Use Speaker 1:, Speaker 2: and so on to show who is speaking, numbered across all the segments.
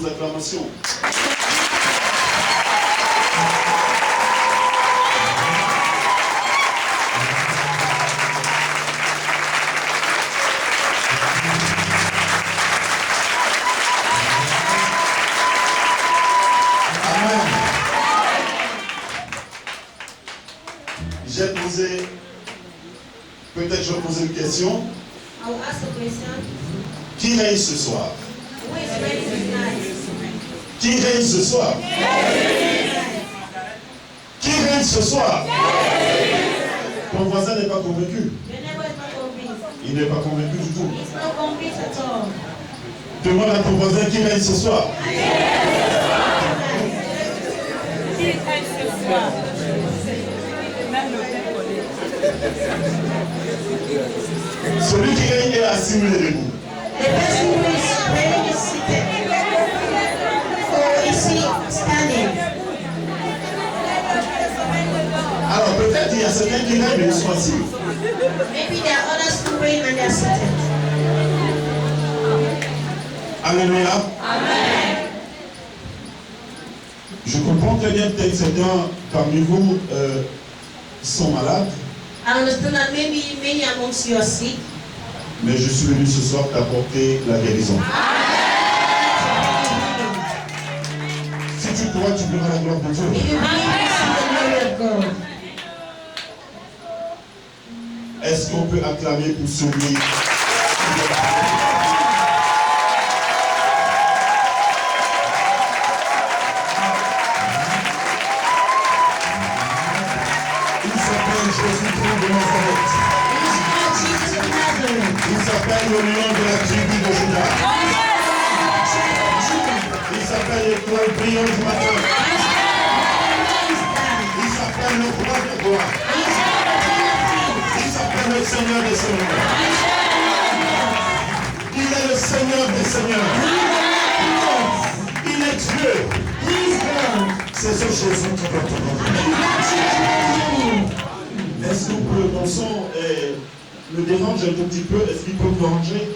Speaker 1: vos acclamations. J'ai posé, peut-être je vais poser une question. Qui règne ce soir? Qui règne ce soir? Qui règne ce soir? Ton voisin n'est pas convaincu. Il n'est pas convaincu du tout. Demande à ton voisin qui règne ce soir.
Speaker 2: Qui règne ce soir?
Speaker 1: Celui qui règne est assis ou il est debout.
Speaker 3: The person who is praying is seated. Or is he standing?
Speaker 1: Alors peut-être il y a certains qui règnent mais ils sont assis.
Speaker 3: Maybe there are others who reign and they are seated.
Speaker 1: Alléluia.
Speaker 3: Amen.
Speaker 1: Je comprends très bien peut-être certains parmi vous sont malades.
Speaker 3: I understand that maybe many amongst you are sick.
Speaker 1: Mais je suis venu ce soir t'apporter la guérison. Si tu crois, tu verras la gloire de Dieu.
Speaker 3: If you believe, you see the glory of God.
Speaker 1: Est-ce qu'on peut acclamer pour celui Il s'appelle Jésus-Christ de Nazareth. Il s'appelle le lion de la tribu de Juda. Il s'appelle l'étoile brillante du matin. Il s'appelle le roi des rois. Il s'appelle le Seigneur des seigneurs. Il est le Seigneur des seigneurs. Il est Dieu. C'est ce Jésus qui doit te rendre. Est-ce que mon son me dérange un tout petit peu? Est-ce qu'il peut me ranger?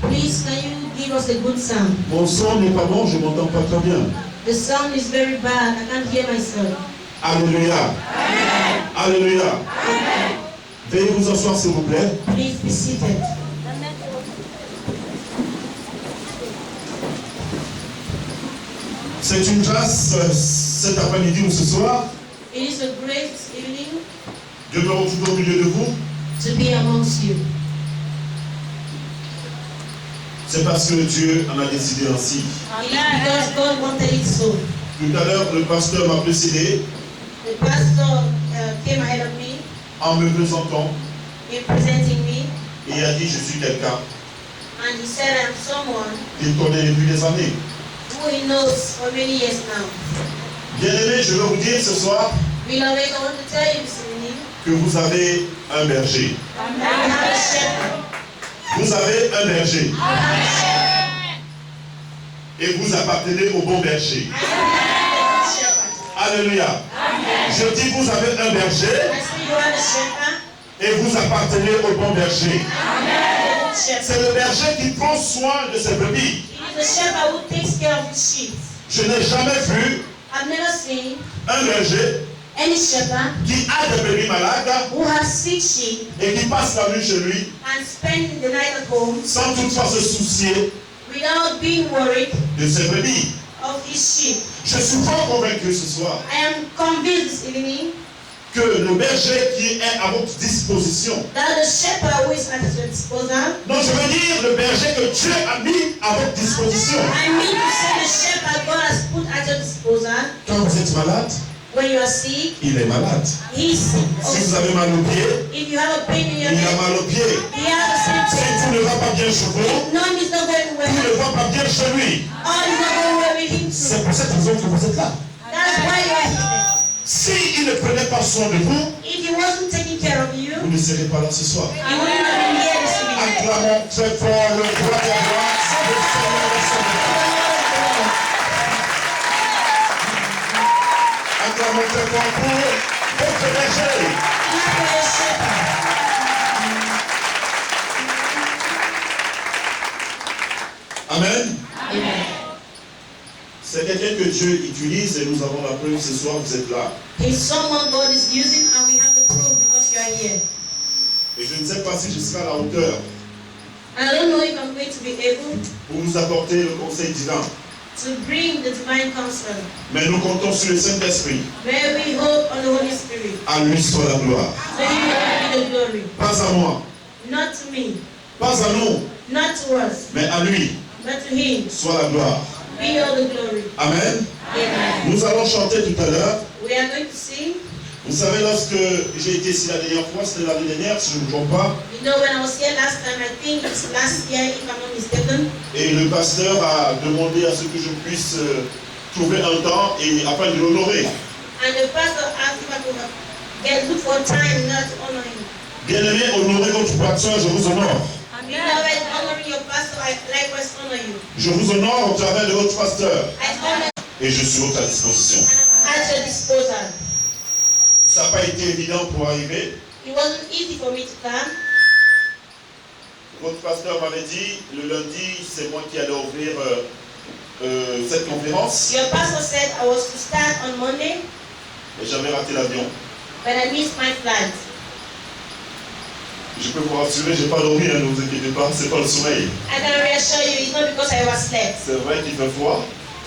Speaker 3: Please, can you give us a good sound?
Speaker 1: Mon son n'est pas bon, je ne m'entends pas très bien.
Speaker 3: The sound is very bad. I can't hear myself.
Speaker 1: Alléluia.
Speaker 3: Amen.
Speaker 1: Alléluia.
Speaker 3: Amen.
Speaker 1: Veuillez vous asseoir s'il vous plaît.
Speaker 3: Please be seated.
Speaker 1: C'est une grâce cet après-midi ou ce soir
Speaker 3: It is a great evening
Speaker 1: de me retrouver au milieu de vous.
Speaker 3: to be amongst you.
Speaker 1: C'est parce que Dieu en a décidé ainsi.
Speaker 3: It is because God wanted it so.
Speaker 1: Tout à l'heure, le pasteur m'a précédé
Speaker 3: The pastor came ahead of me
Speaker 1: en me présentant
Speaker 3: in presenting me,
Speaker 1: et a dit je suis quelqu'un
Speaker 3: and he said I'm someone
Speaker 1: qu'il connaît depuis des années.
Speaker 3: who he knows for many years now.
Speaker 1: Bien-aimé, je veux vous dire ce soir
Speaker 3: Beloved, I want to tell you this evening
Speaker 1: que vous avez un berger.
Speaker 3: that you have a shepherd.
Speaker 1: Vous avez un berger.
Speaker 3: You have a shepherd.
Speaker 1: Et vous appartenez au bon berger.
Speaker 3: And you have a shepherd.
Speaker 1: Alléluia. Je dis vous avez un berger
Speaker 3: I say you have a shepherd.
Speaker 1: et vous appartenez au bon berger.
Speaker 3: And you have a good shepherd.
Speaker 1: C'est le berger qui prend soin de ses brebis.
Speaker 3: It is the shepherd who takes care of his sheep.
Speaker 1: Je n'ai jamais vu
Speaker 3: I've never seen
Speaker 1: un berger
Speaker 3: any shepherd
Speaker 1: qui a des brebis malades
Speaker 3: who has sick sheep
Speaker 1: et qui passe la nuit chez lui
Speaker 3: and spend the night at home
Speaker 1: sans toutefois se soucier
Speaker 3: without being worried
Speaker 1: de ses brebis.
Speaker 3: of his sheep.
Speaker 1: Je suis pas convaincu ce soir
Speaker 3: I am convinced this evening
Speaker 1: que le berger qui est à votre disposition,
Speaker 3: that the shepherd who is at your disposal,
Speaker 1: non je veux dire le berger que Dieu a mis à votre disposition.
Speaker 3: I mean to say the shepherd God has put at your disposal,
Speaker 1: Quand vous êtes malade,
Speaker 3: when you are sick,
Speaker 1: il est malade.
Speaker 3: he is sick.
Speaker 1: Si vous
Speaker 3: Also,
Speaker 1: avez mal au pied,
Speaker 3: if you have a pain in your
Speaker 1: il a
Speaker 3: head,
Speaker 1: mal au pied.
Speaker 3: he has the same
Speaker 1: Si
Speaker 3: pain.
Speaker 1: tout ne va pas bien chez vous,
Speaker 3: None is not going
Speaker 1: tout ne
Speaker 3: well.
Speaker 1: va pas bien chez lui.
Speaker 3: All is not going well with him
Speaker 1: C'est
Speaker 3: too.
Speaker 1: pour cette raison que vous êtes là.
Speaker 3: That's why you are here.
Speaker 1: S'il ne prenait pas soin de vous,
Speaker 3: If he wasn't taking care of you,
Speaker 1: vous ne serez pas là ce soir.
Speaker 3: you wouldn't have been here this evening.
Speaker 1: Acclamons très fort le roi des rois, le Seigneur des seigneurs. Acclamons très fort pour votre berger.
Speaker 3: Clap for your shepherd.
Speaker 1: Amen.
Speaker 3: Amen.
Speaker 1: C'est quelqu'un que Dieu utilise et nous avons la preuve ce soir, vous êtes là.
Speaker 3: He's someone God is using and we have the proof because you are here.
Speaker 1: Et je ne sais pas si je serai à la hauteur
Speaker 3: I don't know if I'm going to be able
Speaker 1: pour vous apporter le conseil divin.
Speaker 3: to bring the divine counsel.
Speaker 1: Mais nous comptons sur le Saint-Esprit.
Speaker 3: But we hope on the Holy Spirit.
Speaker 1: À lui soit la gloire.
Speaker 3: So He will give the glory.
Speaker 1: Pas à moi,
Speaker 3: Not to me,
Speaker 1: pas à nous,
Speaker 3: not to us,
Speaker 1: mais à lui
Speaker 3: but to Him.
Speaker 1: soit la gloire.
Speaker 3: Be all the glory.
Speaker 1: Amen.
Speaker 3: Amen.
Speaker 1: Nous allons chanter tout à l'heure.
Speaker 3: We are going to sing.
Speaker 1: Vous savez, lorsque j'ai été ici la dernière fois, c'était l'année dernière, si je ne me trompe pas,
Speaker 3: You know, when I was here last time, I think it's last year, if I'm not mistaken,
Speaker 1: et le pasteur a demandé à ce que je puisse trouver un temps et afin de l'honorer.
Speaker 3: and the pastor asked if I could look for time not to honor him.
Speaker 1: Bien-aimé, honorez votre pasteur, je vous honore.
Speaker 3: Beloved, honoring your pastor, I likewise honor you.
Speaker 1: Je vous honore au travers de votre pasteur.
Speaker 3: I honor
Speaker 1: Et je suis à ta disposition.
Speaker 3: at your disposal.
Speaker 1: Ça n'a pas été évident pour arriver.
Speaker 3: It wasn't easy for me to come.
Speaker 1: Votre pasteur m'avait dit, le lundi, c'est moi qui allais ouvrir cette conférence.
Speaker 3: Your pastor said I was to start on Monday,
Speaker 1: Et j'avais raté l'avion.
Speaker 3: but I missed my flight.
Speaker 1: Je peux vous rassurer, je n'ai pas dormi, ne vous inquiétez pas, c'est pas le sommeil.
Speaker 3: I can reassure you, it's not because I overslept.
Speaker 1: C'est vrai qu'il fait froid.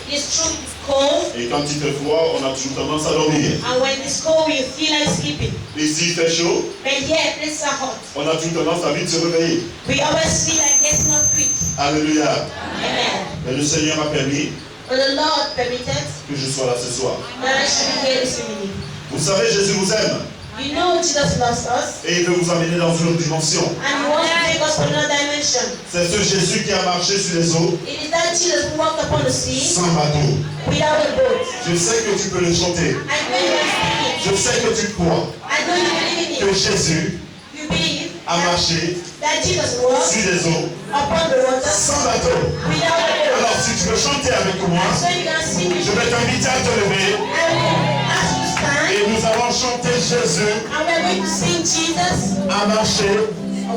Speaker 3: It is true, it's cold,
Speaker 1: Et quand il fait froid, on a toujours tendance à dormir.
Speaker 3: and when it's cold, you feel like sleeping.
Speaker 1: Ici, il fait chaud,
Speaker 3: But here, places are hot.
Speaker 1: on a toujours tendance à vite se réveiller.
Speaker 3: We always feel like getting up quick.
Speaker 1: Alléluia.
Speaker 3: Amen.
Speaker 1: Mais le Seigneur a permis
Speaker 3: But the Lord permitted
Speaker 1: que je sois là ce soir.
Speaker 3: that I should be here this evening.
Speaker 1: Vous savez, Jésus vous aime
Speaker 3: You know Jesus loves us,
Speaker 1: et il veut vous amener dans une autre dimension.
Speaker 3: and He wants to take us to another dimension.
Speaker 1: C'est ce Jésus qui a marché sur les eaux
Speaker 3: It is that Jesus who walked upon the sea
Speaker 1: sans bateau.
Speaker 3: without a boat.
Speaker 1: Je sais que tu peux le chanter.
Speaker 3: I know you are singing.
Speaker 1: Je sais que tu crois
Speaker 3: I know you believe in
Speaker 1: que
Speaker 3: it.
Speaker 1: Jésus
Speaker 3: You believe
Speaker 1: a marché
Speaker 3: that Jesus walked
Speaker 1: sur les eaux
Speaker 3: upon the water
Speaker 1: sans bateau.
Speaker 3: without a boat.
Speaker 1: Alors, si tu veux chanter avec moi,
Speaker 3: So you can sing with
Speaker 1: je
Speaker 3: me.
Speaker 1: vais t'inviter à te lever
Speaker 3: I will ask you to stand,
Speaker 1: et nous allons chanter Jésus
Speaker 3: and we are going to sing Jesus
Speaker 1: a marché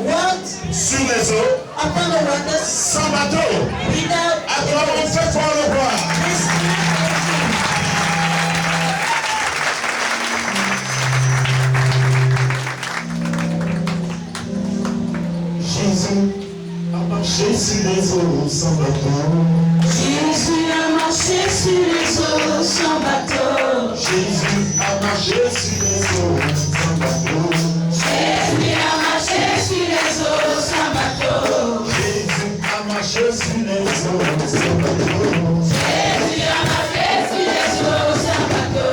Speaker 3: walked
Speaker 1: sur les eaux
Speaker 3: upon the waters
Speaker 1: sans bateau.
Speaker 3: without a
Speaker 1: Acclamons
Speaker 3: boat.
Speaker 1: très fort le roi. Jésus a marché sur les eaux sans bateau.
Speaker 3: Jésus a marché sur les eaux sans bateau.
Speaker 1: Jésus a marché sur les eaux sans bateau.
Speaker 3: Jésus a marché sur les eaux sans bateau.
Speaker 1: Jésus a marché sur les eaux sans bateau.
Speaker 3: Jésus a marché sur les eaux sans bateau.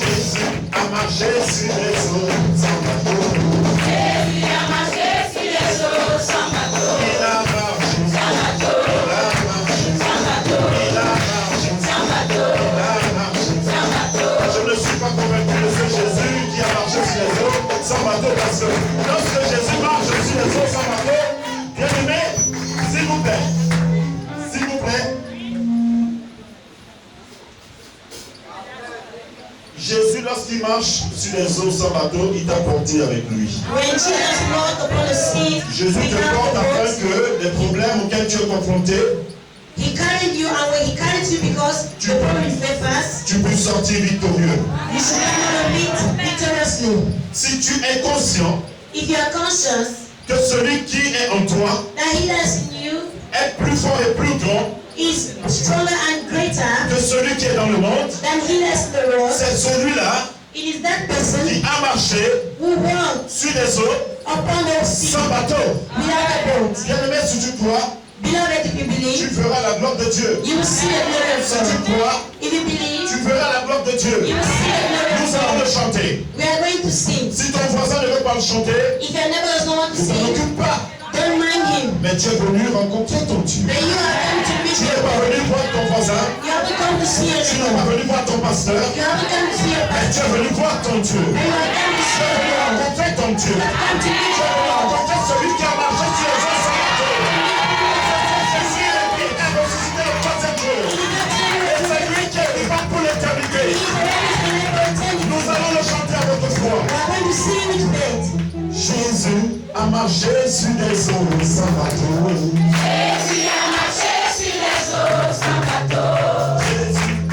Speaker 1: Jésus a marché sur les eaux sans bateau.
Speaker 3: Jésus a marché sur les eaux sans bateau.
Speaker 1: Il a marché sans bateau. Il a marché sans bateau. Il a marché sans bateau. Il a marché sans bateau. Je ne suis pas convaincu de ce Jésus qui a marché sur les eaux sans bateau parce que lorsque Jésus marche sur les eaux sans bateau, bien aimé, s'il vous plaît, s'il vous plaît, Jésus, lorsqu'il marche sur les eaux sans bateau, il t'a porté avec lui.
Speaker 3: When Jesus walked upon the sea
Speaker 1: Jésus te porte
Speaker 3: without a
Speaker 1: afin
Speaker 3: boat,
Speaker 1: que les problèmes auxquels tu es confronté,
Speaker 3: He carried you, and when He carried you because the problem is very fast,
Speaker 1: tu puisses sortir victorieux.
Speaker 3: you should come out of it victoriously.
Speaker 1: Si tu es conscient
Speaker 3: If you are conscious
Speaker 1: que celui qui est en toi
Speaker 3: that He that is in you
Speaker 1: est plus fort et plus grand
Speaker 3: is stronger and greater
Speaker 1: que celui qui est dans le monde,
Speaker 3: than He that is in the world,
Speaker 1: c'est celui-là
Speaker 3: it is that person
Speaker 1: qui a marché
Speaker 3: who walked
Speaker 1: sur les eaux
Speaker 3: upon the sea
Speaker 1: sans bateau.
Speaker 3: without a boat.
Speaker 1: Bien-aimé, si tu crois,
Speaker 3: Beloved, if you
Speaker 1: tu
Speaker 3: believe,
Speaker 1: feras la gloire de Dieu.
Speaker 3: you will see the glory of
Speaker 1: Si tu
Speaker 3: God.
Speaker 1: crois,
Speaker 3: If you believe,
Speaker 1: tu feras la gloire de Dieu.
Speaker 3: you will see the glory of
Speaker 1: Nous allons le
Speaker 3: God.
Speaker 1: chanter.
Speaker 3: We are going to sing.
Speaker 1: Si ton voisin ne veut pas le chanter,
Speaker 3: If your neighbor does not want to
Speaker 1: ne t'en
Speaker 3: sing,
Speaker 1: occupe pas.
Speaker 3: don't mind him.
Speaker 1: Mais tu es venu rencontrer ton Dieu.
Speaker 3: But you are come to meet
Speaker 1: Tu n'es
Speaker 3: your
Speaker 1: pas venu voir ton voisin.
Speaker 3: You haven't come to see your
Speaker 1: Tu n'es pas
Speaker 3: neighbor.
Speaker 1: venu voir ton pasteur.
Speaker 3: You haven't come to see your
Speaker 1: Mais tu
Speaker 3: pastor.
Speaker 1: es venu voir ton Dieu.
Speaker 3: You are come to
Speaker 1: Tu
Speaker 3: see
Speaker 1: es
Speaker 3: your
Speaker 1: venu
Speaker 3: Lord.
Speaker 1: rencontrer ton Dieu.
Speaker 3: You have come to meet
Speaker 1: Tu es
Speaker 3: your
Speaker 1: venu
Speaker 3: Lord.
Speaker 1: rencontrer celui qui a marché sur les eaux sans bateau. Jésus est lui qui a ressuscité le troisième jour. Et c'est lui qui est vivant pour l'éternité. Nous allons le chanter à votre foi.
Speaker 3: We are going to sing with faith.
Speaker 1: Jésus a marché sur les eaux sans bateau.
Speaker 3: Jésus a marché sur les eaux sans bateau.
Speaker 1: Jésus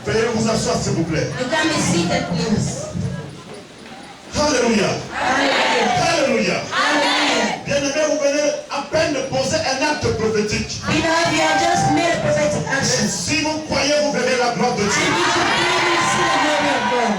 Speaker 1: Veuillez vous asseoir s'il vous plaît.
Speaker 3: Become seated, please.
Speaker 1: Alléluia. Alléluia.
Speaker 3: Hallelujah.
Speaker 1: Bien-aimé, vous venez à peine de poser un acte prophétique.
Speaker 3: Beloved, you have just made a prophetic
Speaker 1: Et
Speaker 3: action.
Speaker 1: si vous croyez, vous verrez la gloire de
Speaker 3: I
Speaker 1: Dieu.
Speaker 3: need you to really see the glory of God.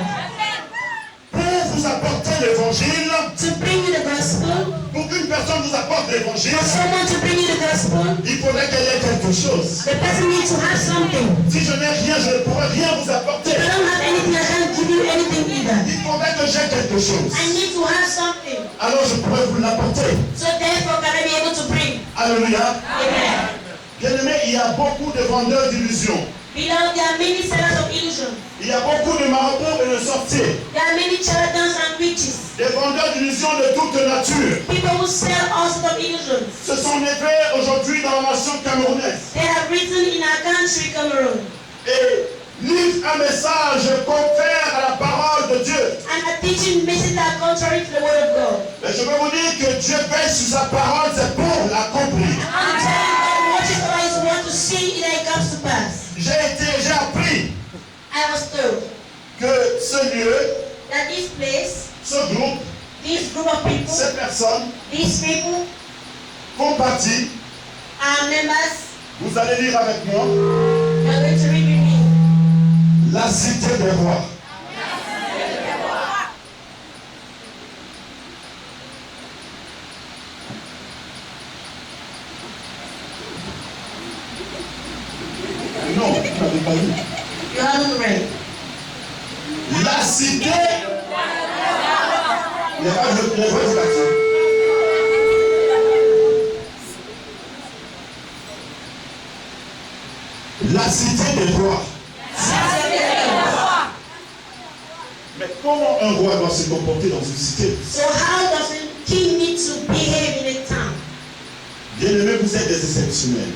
Speaker 1: Pour vous apporter l'évangile,
Speaker 3: To bring you the gospel,
Speaker 1: pour qu'une personne vous apporte l'évangile,
Speaker 3: for someone to bring you the gospel,
Speaker 1: il faudrait qu'il y ait quelque chose.
Speaker 3: the person needs to have something.
Speaker 1: Si je n'ai rien, je ne pourrai rien vous apporter.
Speaker 3: If I don't have anything, I can't give you anything either.
Speaker 1: Il faudrait que j'ai quelque chose.
Speaker 3: I need to have something.
Speaker 1: Alors je pourrais vous l'apporter.
Speaker 3: So therefore, can I be able to bring?
Speaker 1: Alléluia.
Speaker 3: Amen.
Speaker 1: Bien-aimé, il y a beaucoup de vendeurs d'illusions.
Speaker 3: Beloved, there are many sellers of illusion.
Speaker 1: Il y a beaucoup de marabouts et de sorciers.
Speaker 3: There are many charlatans and witches.
Speaker 1: Des vendeurs d'illusions de toute nature.
Speaker 3: People who sell all sorts of illusions.
Speaker 1: Se sont élevés aujourd'hui dans la nation camerounaise.
Speaker 3: They have risen in our country, Cameroon,
Speaker 1: Et livrent un message contraire à la parole de Dieu.
Speaker 3: and are teaching messages that are contrary to the word of God.
Speaker 1: Mais je veux vous dire que Dieu veille sur sa parole, c'est pour l'accomplir.
Speaker 3: I'm telling you, God watches over His word to see that it comes to pass.
Speaker 1: J'ai appris
Speaker 3: I was told
Speaker 1: que ce lieu,
Speaker 3: that this place,
Speaker 1: ce groupe,
Speaker 3: this group of people,
Speaker 1: ces personnes
Speaker 3: these people
Speaker 1: font partie.
Speaker 3: are members.
Speaker 1: Vous allez lire avec moi.
Speaker 3: You are going to read with me.
Speaker 1: La cité des rois. Non, vous n'avez pas lu.
Speaker 3: You haven't read.
Speaker 1: La cité. Il n'y a pas de rois bâtis. La cité des rois. Mais comment un roi doit se comporter dans une cité?
Speaker 3: So how does a king need to behave in a town?
Speaker 1: Bien-aimés, vous êtes des exceptionnels.